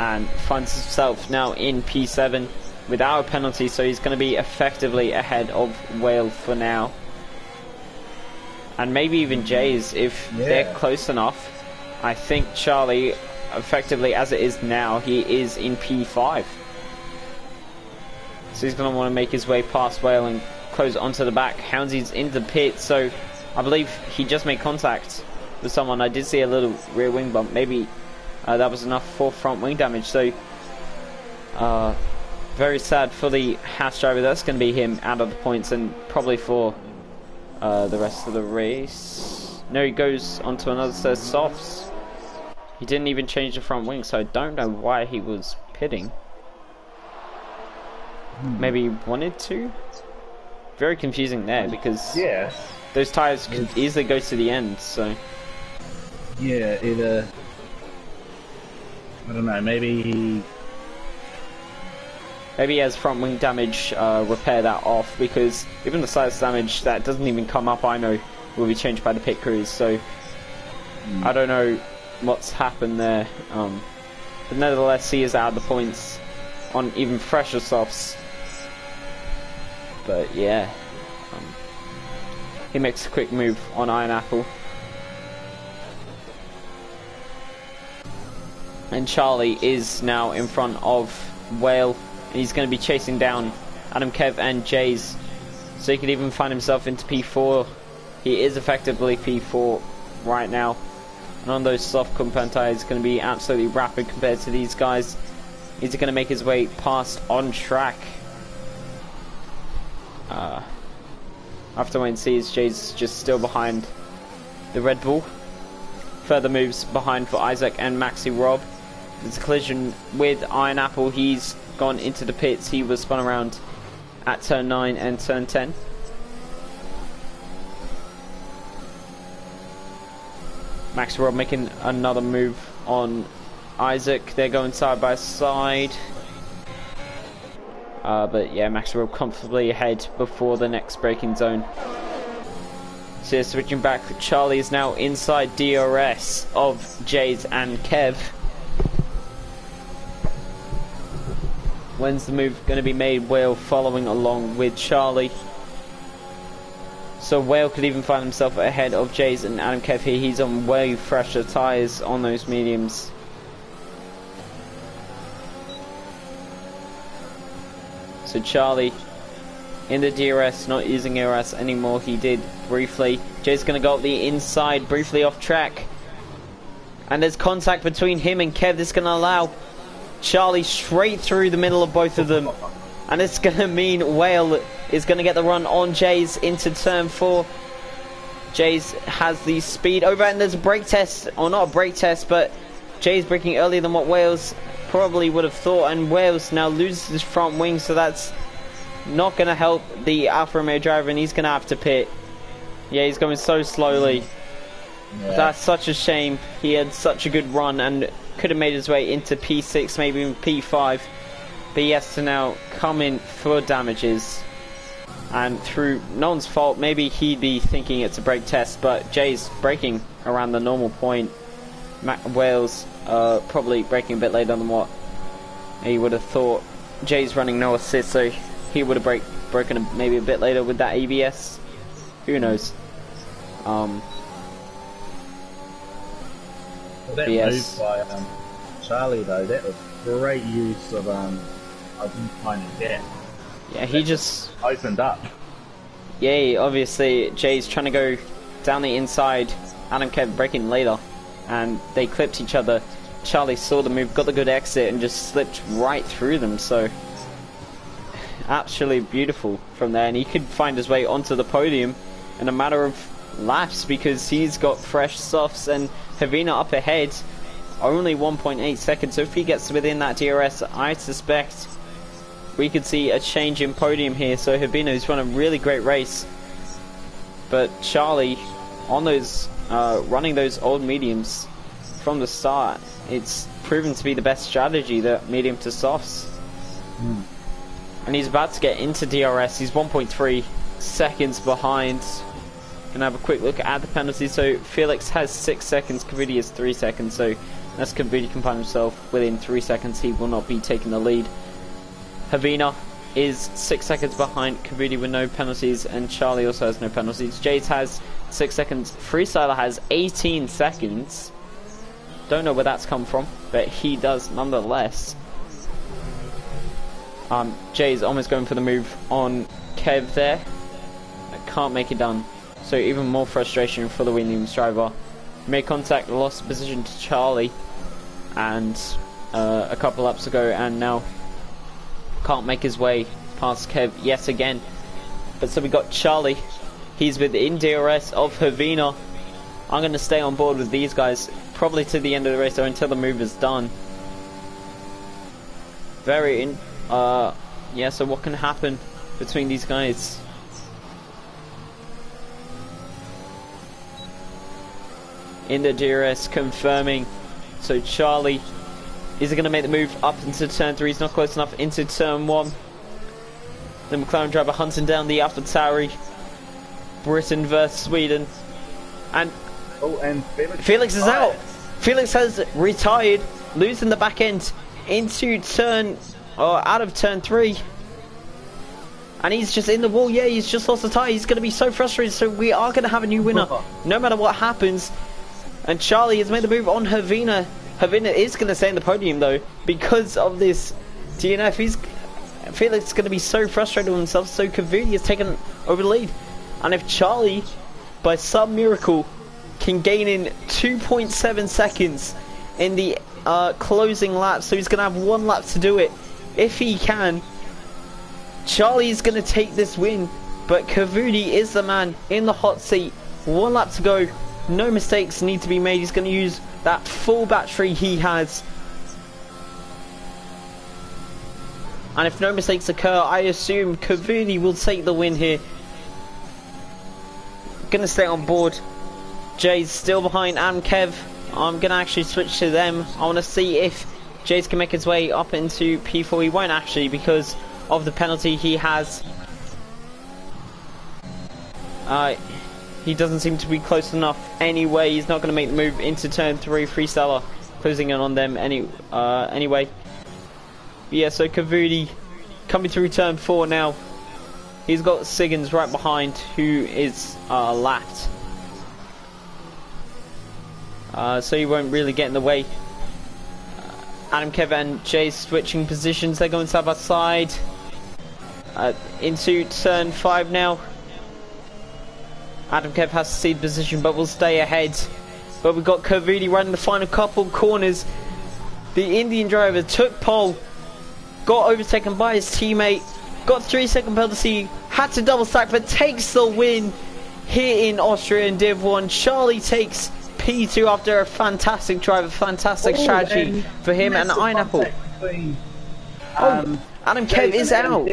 Speaker 1: and finds himself now in P7 without a penalty, so he's going to be effectively ahead of Whale for now. And maybe even Jays if they're close enough. I think Charlie, effectively as it is now, he is in P5. So he's going to want to make his way past Whale and close onto the back. Houndsy's in the pit, so I believe he just made contact with someone. I did see a little rear wing bump. Maybe that was enough for front wing damage. So very sad for the Haas driver. That's going to be him out of the points and probably for the rest of the race. No, he goes onto another set of softs. He didn't even change the front wing, so I don't know why he was pitting. Maybe he wanted to? Very confusing there because those tyres could easily go to the end, so...
Speaker 2: Yeah, either... I don't know, maybe he...
Speaker 1: Maybe he has front wing damage, repair that off, because even the slightest damage that doesn't even come up, I know, will be changed by the pit crews, so... I don't know what's happened there, but nevertheless he is out of the points on even fresher softs. But yeah, he makes a quick move on Iron Apple, and Charlie is now in front of Whale, and he's going to be chasing down Adam, Kev and Jays, so he could even find himself into P4. He is effectively P4 right now. And on those soft compound tyres, it's going to be absolutely rapid compared to these guys. Is he going to make his way past on track? After wait and see, as Jay's just still behind the Red Bull. Further moves behind for Isaac and Maxi Rob. There's a collision with Iron Apple. He's gone into the pits. He was spun around at turn 9 and turn 10. Maxi Rob making another move on Isaac. They're going side by side. But yeah, Maxi Rob comfortably ahead before the next braking zone. So yeah, switching back, Charlie is now inside DRS of Jays and Kev. When's the move going to be made? Whale following along with Charlie. So Whale could even find himself ahead of Jays and Adam Kev here. He's on way fresher tyres on those mediums. So Charlie in the DRS, not using ERS anymore. He did briefly. Jay's going to go up the inside, briefly off track. And there's contact between him and Kev. This is going to allow Charlie straight through the middle of both of them. And it's going to mean Whale is going to get the run on Jays into turn 4. Jays has the speed over, and there's a brake test, or not a brake test, but Jays braking earlier than what Wales probably would have thought, and Wales now loses his front wing, so that's not going to help the Alfa Romeo driver, and he's going to have to pit. Yeah, he's going so slowly. Yeah. That's such a shame. He had such a good run and could have made his way into P6, maybe even P5. But he has to now come in for damages. And through no one's fault, maybe he'd be thinking it's a brake test, but Jay's braking around the normal point. Wales probably braking a bit later than what he would have thought. Jay's running no assist, so he would have broken maybe a bit later with that ABS. Who knows?
Speaker 2: That
Speaker 1: yes.
Speaker 2: move by Charlie though, that was great use of kind of gap.
Speaker 1: Yeah, he just
Speaker 2: opened up.
Speaker 1: Yeah, obviously Jay's trying to go down the inside. Adam kept braking later, and they clipped each other. Charlie saw the move, got the good exit, and just slipped right through them. So absolutely beautiful from there, and he could find his way onto the podium in a matter of laps because he's got fresh softs, and Havina up ahead, only 1.8 seconds. So if he gets within that DRS, I suspect we could see a change in podium here. So Havina's run a really great race, but Charlie on those running those old mediums from the start, it's proven to be the best strategy, the medium to softs. And he's about to get into DRS. He's 1.3 seconds behind. Gonna have a quick look at the penalties. So Felix has 6 seconds, Kavidi has 3 seconds, so unless Kavidi can find himself within 3 seconds, he will not be taking the lead. Havina is 6 seconds behind Kavidi with no penalties, and Charlie also has no penalties. Jace has 6 seconds, Freestyler has 18 seconds. Don't know where that's come from, but he does nonetheless. Jay's almost going for the move on Kev there. Can't make it done. So even more frustration for the Williams driver. Made contact, lost position to Charlie, and a couple laps ago, and now can't make his way past Kev yet again. But so we got Charlie. He's within DRS of Havina. I'm going to stay on board with these guys probably to the end of the race or until the move is done. Yeah, so what can happen between these guys? In the DRS confirming. So Charlie, is he going to make the move up into turn 3? He's not close enough into turn 1. The McLaren driver hunting down the AlphaTauri. Britain versus Sweden. And Felix is out. Felix has retired, losing the back end into out of turn 3. And he's just in the wall. Yeah, he's just lost the tyre. He's going to be so frustrated. So we are going to have a new winner no matter what happens. And Charlie has made the move on Havina. Havina is going to stay in the podium though because of this DNF. Felix is going to be so frustrated with himself. So Kavudi has taken over the lead. And if Charlie, by some miracle, can gain in 2.7 seconds in the closing lap, so he's going to have 1 lap to do it. If he can, Charlie's going to take this win. But Kavudi is the man in the hot seat. 1 lap to go. No mistakes need to be made. He's going to use that full battery he has. And if no mistakes occur, I assume Kavudi will take the win here. Going to stay on board. Jay's still behind and Kev. I'm going to actually switch to them. I want to see if Jay's can make his way up into P4. He won't actually because of the penalty he has. He doesn't seem to be close enough anyway. He's not going to make the move into turn 3. Freestyler closing in on them anyway. Yeah, so Kavudi coming through turn 4 now. He's got Siggins right behind, who is lapped. So he won't really get in the way. Adam, Kev and Jay switching positions. They're going side by side. Into turn 5 now. Adam Kev has to cede position but will stay ahead. But we've got Kavudi running the final couple corners. The Indian driver took pole. Got overtaken by his teammate. Got 3-second penalty. Had to double stack but takes the win here in Austria in Div 1. Charlie takes P2 after a fantastic drive, fantastic strategy for him and Ironapple. Adam Kev is out.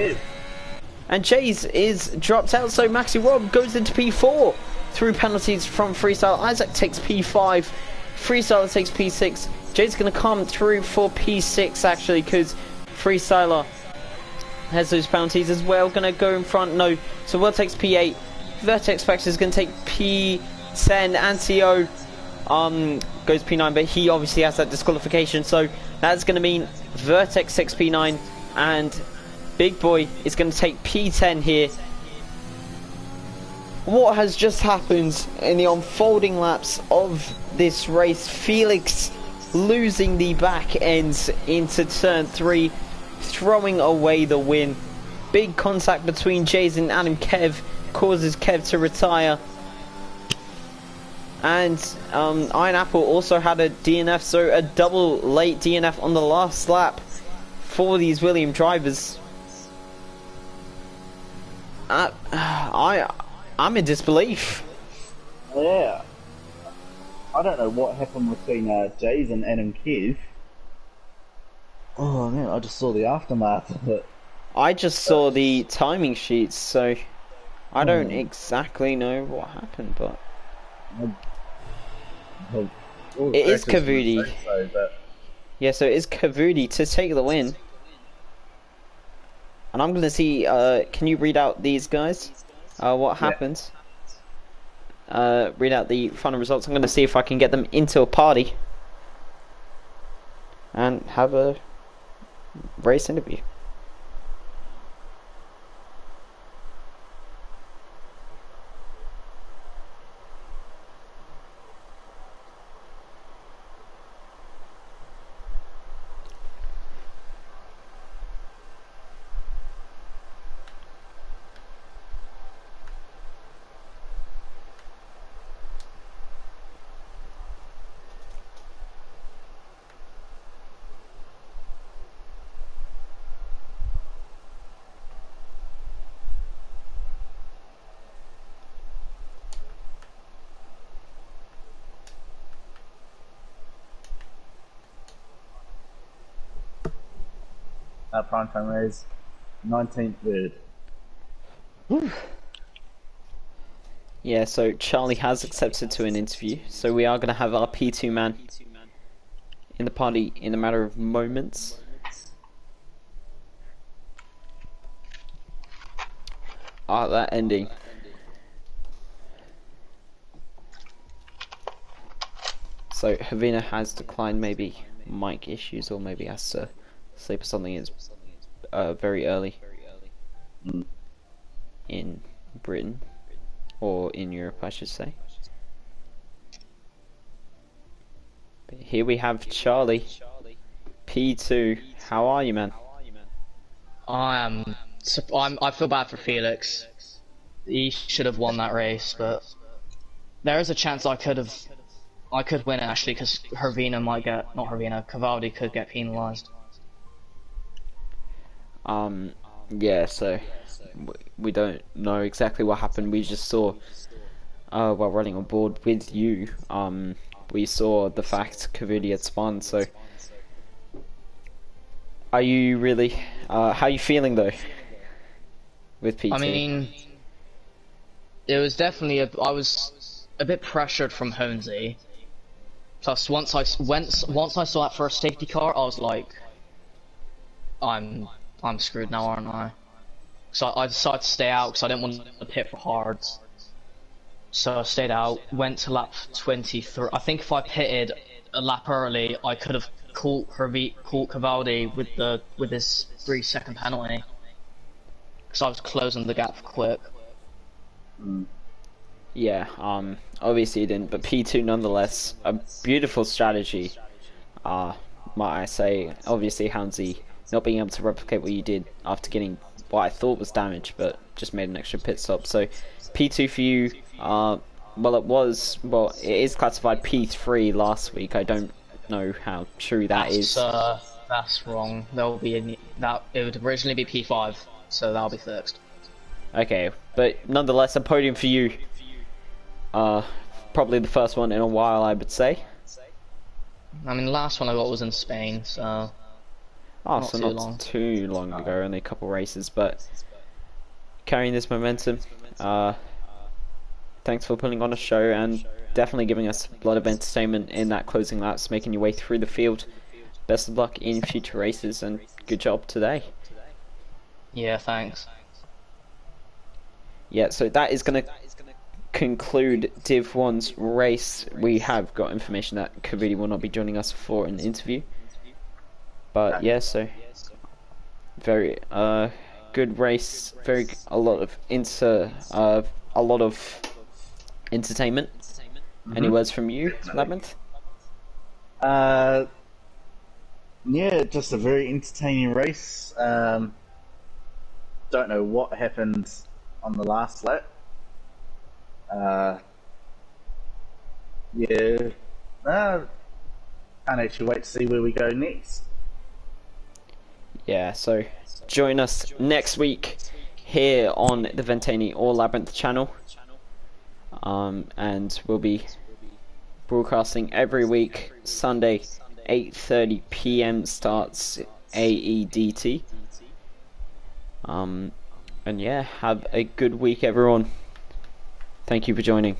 Speaker 1: And Jay's is dropped out, so Maxi Rob goes into P4 through penalties from Freestyle. Isaac takes P5, Freestyler takes P6. Jay's going to come through for P6 actually because Freestyler has those penalties as well. Gonna go in front. No. So World takes P8. Vertex Factor is gonna take P10. Antio goes P9, but he obviously has that disqualification. So that's gonna mean Vertex takes P9 and Big Boy is gonna take P10 here. What has just happened in the unfolding laps of this race? Felix losing the back ends into turn 3, throwing away the win. Big contact between Jason and Kev causes Kev to retire. And Iron Apple also had a DNF, so a double late DNF on the last lap for these William drivers. I'm in disbelief.
Speaker 2: Yeah. I don't know what happened between Jason and Kev. Oh man, I just saw the aftermath of it.
Speaker 1: I just saw the timing sheets, so I don't exactly know what happened, but it is Kavudi. Yeah, so it is Kavudi to take the win. And I'm gonna see. Can you read out these guys? What happens? Read out the final results. I'm gonna see if I can get them into a party and have a race interview.
Speaker 2: Prime time race, 19th third.
Speaker 1: Yeah, so Charlie has accepted to an interview, so we are going to have our P2 man in the party in a matter of moments. That ending. So Havina has declined, maybe mic issues, or maybe has to sleep or something. Is very early in Britain, or in Europe I should say. But here we have Charlie, P2. How are you, man?
Speaker 3: I feel bad for Felix. He should have won that race, but there is a chance I could win it actually, because Cavaldi could get penalised.
Speaker 1: Yeah, so we don't know exactly what happened. We just saw, while running on board with you, we saw the fact Kavudi had spun. So, are you really? How are you feeling though? With P2?
Speaker 3: I mean, it was definitely I was a bit pressured from Honesy. Plus, once I saw that first safety car, I was like, I'm screwed now, aren't I? So I decided to stay out because I didn't want to pit for hards. So I stayed out, went to lap 23. I think if I pitted a lap early, I could have caught Cavaldi with his 3-second penalty. Because I was closing the gap quick.
Speaker 1: Yeah, obviously you didn't, but P2 nonetheless, a beautiful strategy, might I say. Obviously Houndsy not being able to replicate what you did after getting what I thought was damage, but just made an extra pit stop. So P2 for you, well it is classified P3 last week. I don't know how true is.
Speaker 3: That's wrong. It would originally be P5, so that'll be fixed.
Speaker 1: Okay, but nonetheless a podium for you. Probably the first one in a while, I would say.
Speaker 3: I mean, the last one I got was in Spain, so...
Speaker 1: not too long ago, only a couple races, but carrying this momentum. Thanks for putting on a show and definitely giving us a lot of entertainment in that closing laps, making your way through the field. Best of luck in future races and good job today.
Speaker 3: Yeah, thanks.
Speaker 1: Yeah, so that is going to conclude Div 1's race. We have got information that Kavidi will not be joining us for an interview. But yeah, so very good race, a lot of entertainment. Any words from you, Labyrinth?
Speaker 2: Yeah, just a very entertaining race. Don't know what happened on the last lap. Yeah, can't actually wait to see where we go next.
Speaker 1: Yeah, so join us next week here on the Ventani or Labyrinth channel. And we'll be broadcasting every week, Sunday, 8:30 p.m. starts AEDT. And yeah, have a good week, everyone. Thank you for joining.